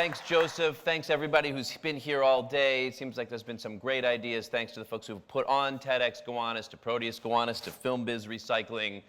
Thanks, Joseph. Thanks, everybody who's been here all day. It seems like there's been some great ideas. Thanks to the folks who've put on TEDxGowanus, to ProteusGowanus, to Film Biz Recycling.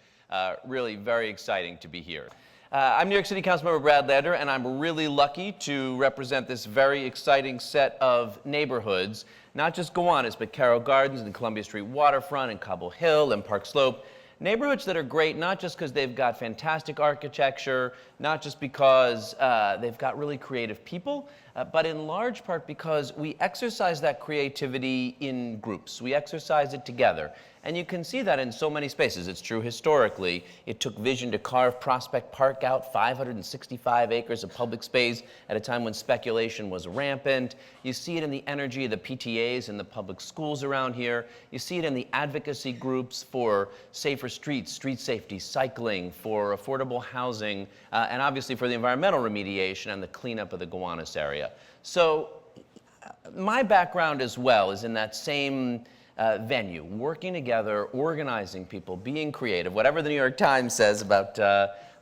Really very exciting to be here. I'm New York City Councilmember Brad Lander, and I'm really lucky to represent this very exciting set of neighborhoods. Not just Gowanus, but Carroll Gardens and Columbia Street Waterfront and Cobble Hill and Park Slope. Neighborhoods that are great, not just because they've got fantastic architecture, not just because they've got really creative people, but in large part because we exercise that creativity in groups. We exercise it together. And you can see that in so many spaces. It's true historically. It took vision to carve Prospect Park out, 565 acres of public space at a time when speculation was rampant. You see it in the energy of the PTAs and the public schools around here. You see it in the advocacy groups for safer streets, street safety, cycling, for affordable housing, and obviously for the environmental remediation and the cleanup of the Gowanus area. So my background as well is in that same venue, working together, organizing people, being creative. Whatever the New York Times says about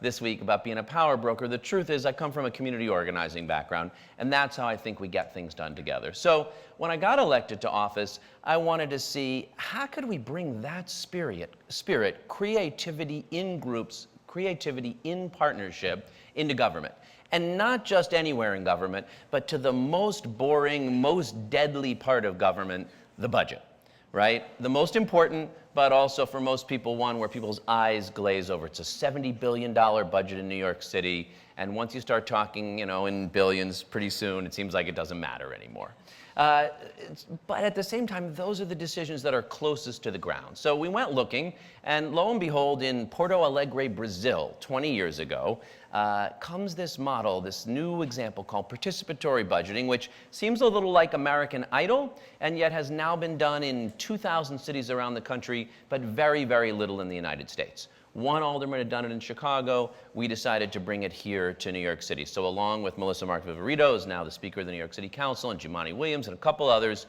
this week about being a power broker, the truth is I come from a community organizing background, and that's how I think we get things done together. So when I got elected to office, I wanted to see how could we bring that spirit, creativity in groups, creativity in partnership into government. And not just anywhere in government, but to the most boring, most deadly part of government, the budget. Right? The most important, but also for most people, one where people's eyes glaze over. It's a $70 billion budget in New York City, and once you start talking, in billions, pretty soon it seems like it doesn't matter anymore. But at the same time, those are the decisions that are closest to the ground. So we went looking, and lo and behold, in Porto Alegre, Brazil, 20 years ago, comes this model, this new example called participatory budgeting, which seems a little like American Idol, and yet has now been done in 2,000 cities around the country, but very, very little in the United States. One alderman had done it in Chicago. We decided to bring it here to New York City. So along with Melissa Mark-Viverito, who's now the Speaker of the New York City Council, and Jumaane Williams and a couple others,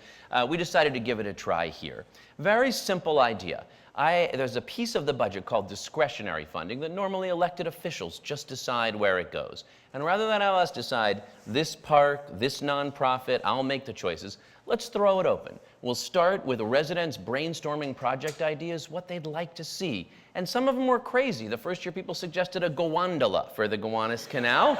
we decided to give it a try here. Very simple idea. There's a piece of the budget called discretionary funding that normally elected officials just decide where it goes. And rather than have us decide this park, this nonprofit, I'll make the choices, let's throw it open. We'll start with residents brainstorming project ideas, what they'd like to see. And some of them were crazy. The first year people suggested a Gowandola for the Gowanus Canal.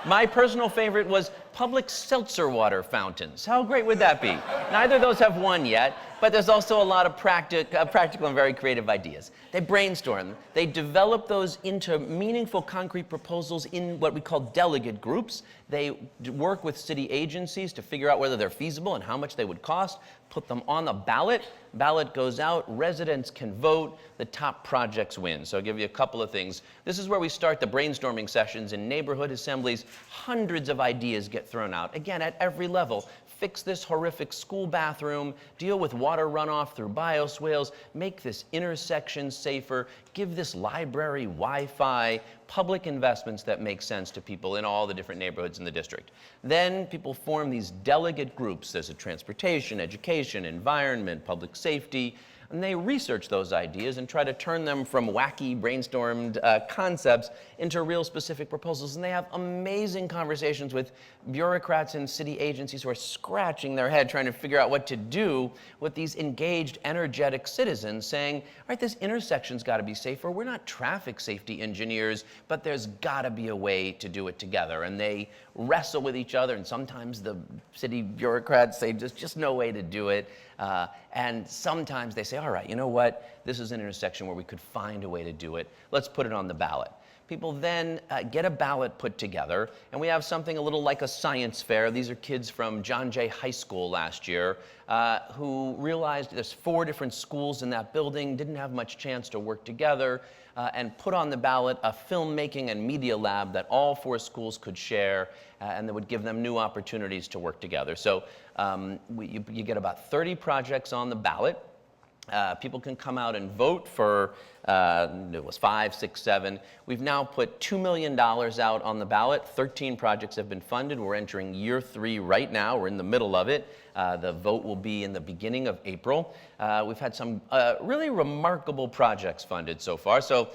My personal favorite was public seltzer water fountains. How great would that be? Neither of those have won yet, but there's also a lot of practical and very creative ideas. They brainstorm. They develop those into meaningful concrete proposals in what we call delegate groups. They work with city agencies to figure out whether they're feasible and how much they would cost, put them on the ballot. Ballot goes out, residents can vote, the top projects win. So I'll give you a couple of things. This is where we start the brainstorming sessions in neighborhood assemblies. Hundreds of ideas get thrown out, again, at every level. Fix this horrific school bathroom, deal with water runoff through bioswales, make this intersection safer, give this library Wi-Fi, public investments that make sense to people in all the different neighborhoods in the district. Then people form these delegate groups. There's a transportation, education, environment, public safety, and they research those ideas and try to turn them from wacky brainstormed concepts into real specific proposals. And they have amazing conversations with bureaucrats and city agencies who are scratching their head trying to figure out what to do with these engaged, energetic citizens saying, all right, this intersection's got to be safer. We're not traffic safety engineers, but there's got to be a way to do it together. And they wrestle with each other, and sometimes the city bureaucrats say there's just no way to do it. And sometimes they say, all right, you know what? This is an intersection where we could find a way to do it. Let's put it on the ballot. People then get a ballot put together, and we have something a little like a science fair. These are kids from John Jay High School last year who realized there's 4 different schools in that building, didn't have much chance to work together, and put on the ballot a filmmaking and media lab that all 4 schools could share, and that would give them new opportunities to work together. So you get about 30 projects on the ballot. People can come out and vote for it was 5, 6, 7. We've now put $2 million out on the ballot. 13 projects have been funded. We're entering year 3 right now. We're in the middle of it. The vote will be in the beginning of April. We've had some really remarkable projects funded so far. So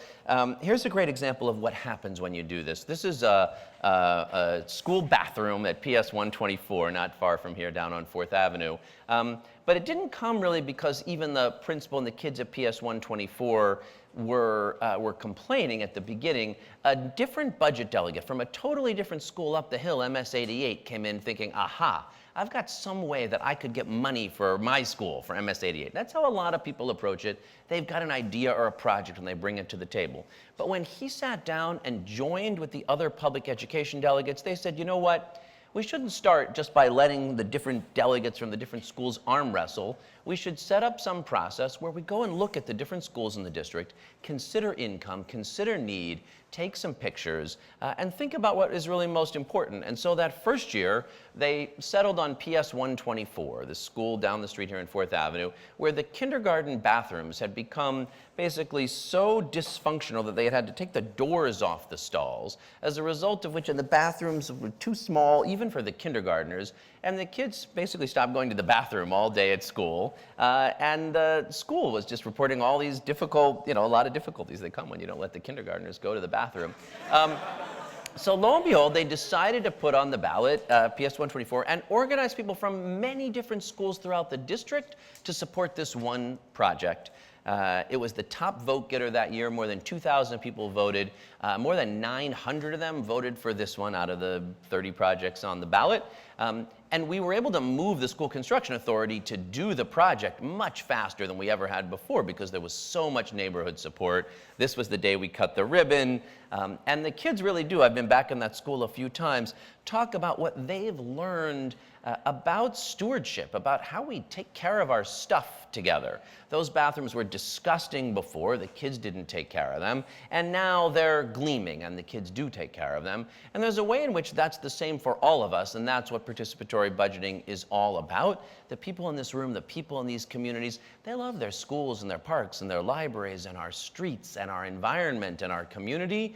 here's a great example of what happens when you do this. This is a school bathroom at PS 124, not far from here down on 4th Avenue. But it didn't come really because even the principal and the kids at PS 124 were complaining at the beginning. A different budget delegate from a totally different school up the hill, MS 88, came in thinking, aha, I've got some way that I could get money for my school, for MS 88. That's how a lot of people approach it. They've got an idea or a project and they bring it to the table. But when he sat down and joined with the other public education delegates, they said, you know what? We shouldn't start just by letting the different delegates from the different schools arm wrestle. We should set up some process where we go and look at the different schools in the district, consider income, consider need, take some pictures, and think about what is really most important. And so that first year, they settled on PS 124, the school down the street here in 4th Avenue, where the kindergarten bathrooms had become basically so dysfunctional that they had to take the doors off the stalls, as a result of which the bathrooms were too small, even for the kindergartners, and the kids basically stopped going to the bathroom all day at school, and the school was just reporting all these difficult, a lot of difficulties that come when you don't let the kindergartners go to the bathroom. So lo and behold, they decided to put on the ballot PS 124 and organize people from many different schools throughout the district to support this one project. It was the top vote getter that year. More than 2,000 people voted. More than 900 of them voted for this one out of the 30 projects on the ballot. And we were able to move the School Construction Authority to do the project much faster than we ever had before because there was so much neighborhood support. This was the day we cut the ribbon. And the kids really do, I've been back in that school a few times, talk about what they've learned about stewardship, about how we take care of our stuff together. Those bathrooms were disgusting before, the kids didn't take care of them, and now they're gleaming and the kids do take care of them. And there's a way in which that's the same for all of us, and that's what participatory budgeting is all about. The people in this room, the people in these communities, they love their schools and their parks and their libraries and our streets and our environment and our community.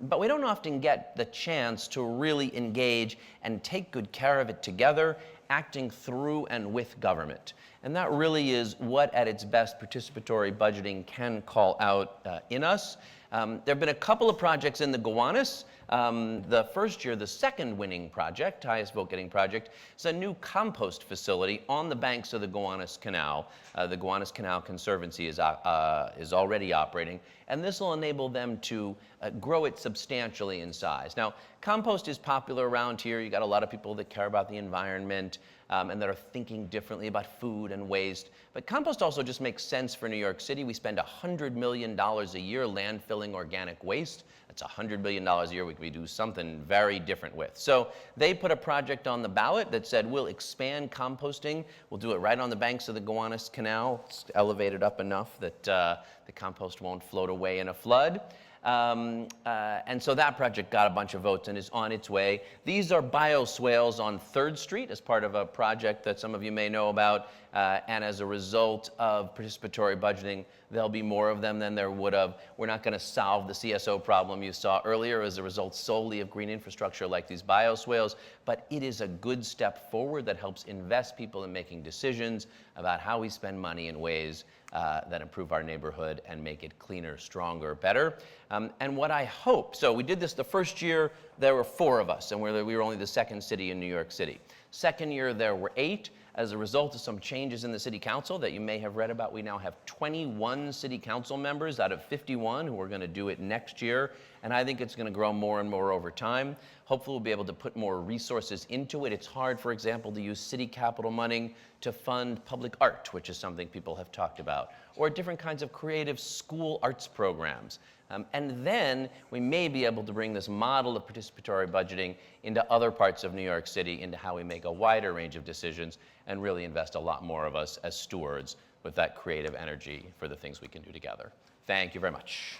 But we don't often get the chance to really engage and take good care of it together, acting through and with government. And that really is what, at its best, participatory budgeting can call out in us. There have been a couple of projects in the Gowanus. The first year, the second winning project, highest vote-getting project, is a new compost facility on the banks of the Gowanus Canal. The Gowanus Canal Conservancy is already operating, and this will enable them to grow it substantially in size. Now, compost is popular around here. You got a lot of people that care about the environment and that are thinking differently about food and waste. But compost also just makes sense for New York City. We spend $100 million a year landfilling organic waste. That's $100 million a year we could do something very different with. So they put a project on the ballot that said, we'll expand composting. We'll do it right on the banks of the Gowanus Canal. It's elevated up enough that the compost won't float away in a flood. And so that project got a bunch of votes and is on its way. These are bioswales on 3rd Street as part of a project that some of you may know about. And as a result of participatory budgeting, there'll be more of them than there would have. We're not going to solve the CSO problem you saw earlier as a result solely of green infrastructure like these bioswales, but it is a good step forward that helps invest people in making decisions about how we spend money in ways that improve our neighborhood and make it cleaner, stronger, better. And what I hope, so we did this the first year, there were 4 of us, and we were only the 2nd city in New York City. Second year, there were 8. As a result of some changes in the city council that you may have read about, we now have 21 city council members out of 51 who are going to do it next year. And I think it's going to grow more and more over time. Hopefully we'll be able to put more resources into it. It's hard, for example, to use city capital money to fund public art, which is something people have talked about, or different kinds of creative school arts programs. And then we may be able to bring this model of participatory budgeting into other parts of New York City, into how we make a wider range of decisions and really invest a lot more of us as stewards with that creative energy for the things we can do together. Thank you very much.